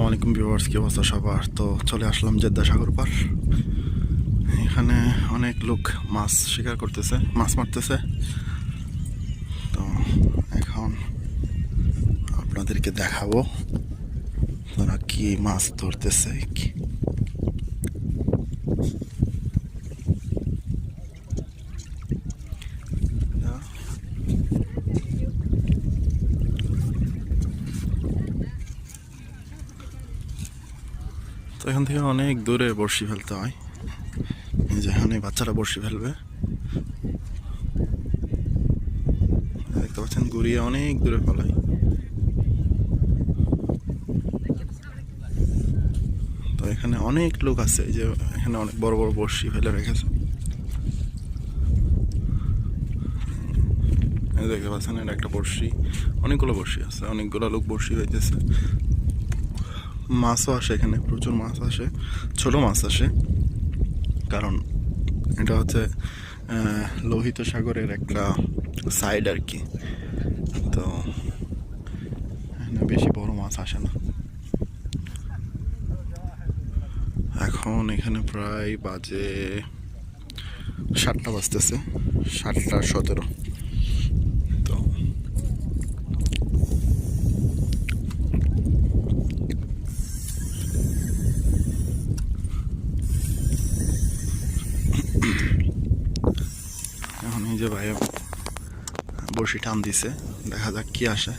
আসসালামু আলাইকুম ভিউয়ার্স, কি অবস্থা সবার? তো চলে আসলাম জেদ্দা সাগর পার। এখানে অনেক লোক মাছ শিকার করতেছে, মাছ মারতেছে। তো এখন আপনাদেরকে দেখাবো তারা কি মাছ ধরতেছে। তো এখান থেকে অনেক দূরে বড়শি ফেলতে হয়, যেখানে বাচ্চারা বড়শি ফেলবে। দেখতে পাচ্ছেন ঘুরিয়ে অনেক দূরে ফেলায়। তো এখানে অনেক লোক আছে, যে এখানে অনেক বড় বড় বড়শি ফেলে রেখেছে। দেখতে পাচ্ছেন এটা একটা বড়শি, অনেকগুলো বড়শি আছে, অনেকগুলো লোক বড়শি হইতেছে। মাছও আসে এখানে, প্রচুর মাছ আসে, ছোট মাছ আসে, কারণ এটা হচ্ছে লোহিত সাগরের একটা সাইড আর কি। তো এখানে বেশি বড় মাছ আসে না। এখন এখানে প্রায় বাজে 7টা বাজতেছে, 7টা 17। তো এখন এই যে ভাইয়া বড়শি টান দিছে, দেখা যাক কি আসে।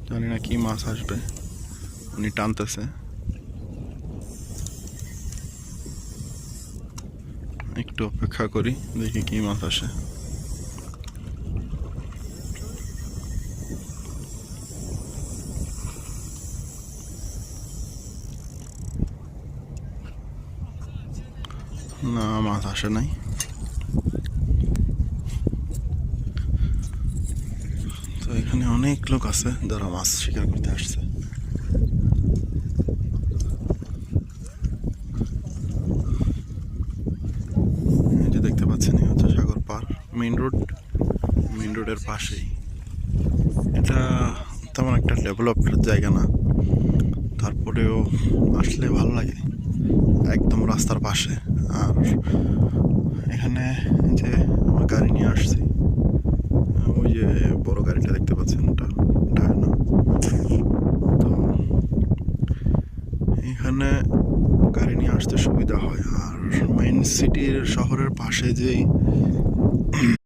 জানি না কি মাছ আসবে, উনি টানতেছে। একটু অপেক্ষা করি, দেখি কি মাছ আসে। না, মাছ আসে নাই। তো এখানে অনেক লোক আছে যারা মাছ শিকার করতে আসছে। এই যে দেখতে পাচ্ছেন, এই হচ্ছে সাগর পার, মেইন রোড। মেইন রোডের পাশেই এটা, তেমন একটা ডেভেলপড জায়গা না, তারপরেও আসলে ভালো লাগে, একদম রাস্তার পাশে। আর এখানে যে আমার গাড়ি নিয়ে আসছি, ওই যে বড় গাড়িটা দেখতে পাচ্ছেন, ওটা ডায়না। তো এখানে গাড়ি নিয়ে আসতে সুবিধা হয়। আর মেইন সিটির শহরের পাশে যেই